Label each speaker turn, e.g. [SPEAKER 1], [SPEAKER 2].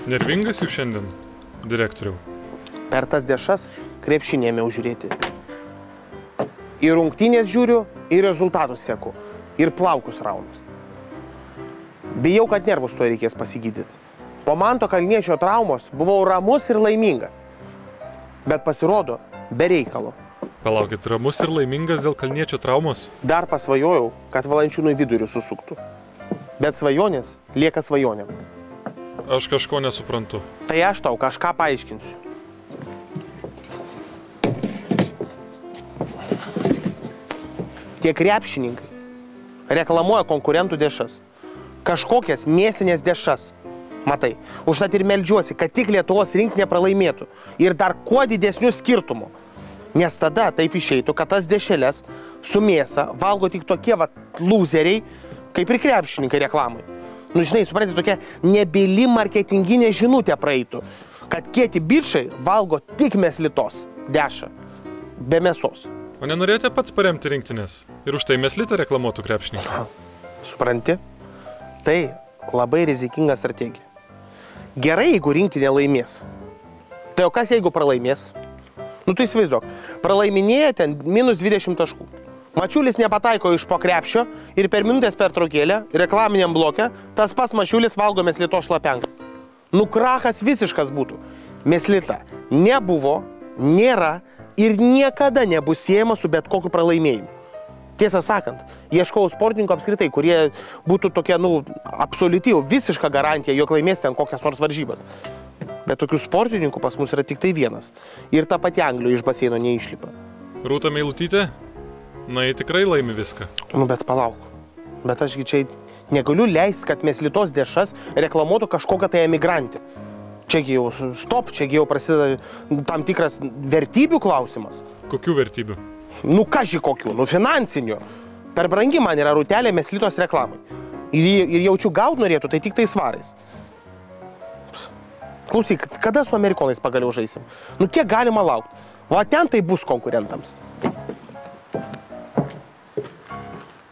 [SPEAKER 1] Nervingas jau šiandien, direktoriau?
[SPEAKER 2] Per tas dešas krepšinį ėmiau žiūrėti. Ir rungtynės žiūriu, ir rezultatus seku. Ir plaukus raunus. Bijau, kad nervus tuo reikės pasigydyti. Po Manto Kalniečio traumos buvau ramus ir laimingas. Bet pasirodo, be reikalo.
[SPEAKER 1] Palaukit, ramus ir laimingas dėl Kalniečio traumos?
[SPEAKER 2] Dar pasvajojau, kad Valančiūnui vidurių susuktų. Bet svajonės lieka svajonėm.
[SPEAKER 1] Aš kažko nesuprantu.
[SPEAKER 2] Tai aš tau kažką paaiškinsiu. Tie krepšininkai reklamuoja konkurentų dešas. Kažkokias mėsinės dešas. Matai, užtat ir meldžiuosi, kad tik Lietuvos rinktinė pralaimėtų. Ir dar kuo didesnių skirtumų. Nes tada taip išeitų, kad tas dešelės su mėsa valgo tik tokie lūzeriai, kaip ir krepšininkai reklamai. Nu, žinai, suprantate, tokia nebili marketinginė žinutė praeitų, kad kieti bičai valgo tik meslitos dešą, be mėsos.
[SPEAKER 1] O nenorėjote pats paremti rinktinės? Ir už tai meslitą reklamuotų krepšininkai?
[SPEAKER 2] Supranti? Tai labai rizikinga strategija. Gerai, jeigu rinktinė laimės. Tai o kas, jeigu pralaimės? Nu, tu įsivaizduok, pralaiminėja ten minus 20 taškų. Mačiulis nepataiko iš po krepšio ir per minutės pertraukėlę reklaminiam bloke tas pas Mačiulis valgo meslito šlapenką. Nu, krachas visiškas būtų. Meslita nebuvo, nėra ir niekada nebus siejama su bet kokiu pralaimėjimu. Tiesą sakant, ieškau sportininkų apskritai, kurie būtų tokia, absoliuti, visiška garantija, jog laimės ten kokias nors varžybas. Bet tokių sportininkų pas mus yra tik tai vienas. Ir ta pati Anglija iš baseino neišlipa.
[SPEAKER 1] Rūta Meilutytė? Na, jie tikrai laimi viską.
[SPEAKER 2] Nu, bet palauk. Bet ašgi čia negaliu leisti, kad meslitos dešas reklamuotų kažkokią tai emigrantį. Čiagi jau stop, čiagi jau prasideda tam tikras vertybių klausimas.
[SPEAKER 1] Kokių vertybių?
[SPEAKER 2] Nu, kaži kokių, finansinių. Per brangi man yra rūtelė meslitos reklamai. Ir jaučiu gaut norėtų, tai tik tai svarais. Klausyk, kada su amerikonais pagaliau žaisim? Nu, kiek galima laukti? O ten tai bus konkurentams.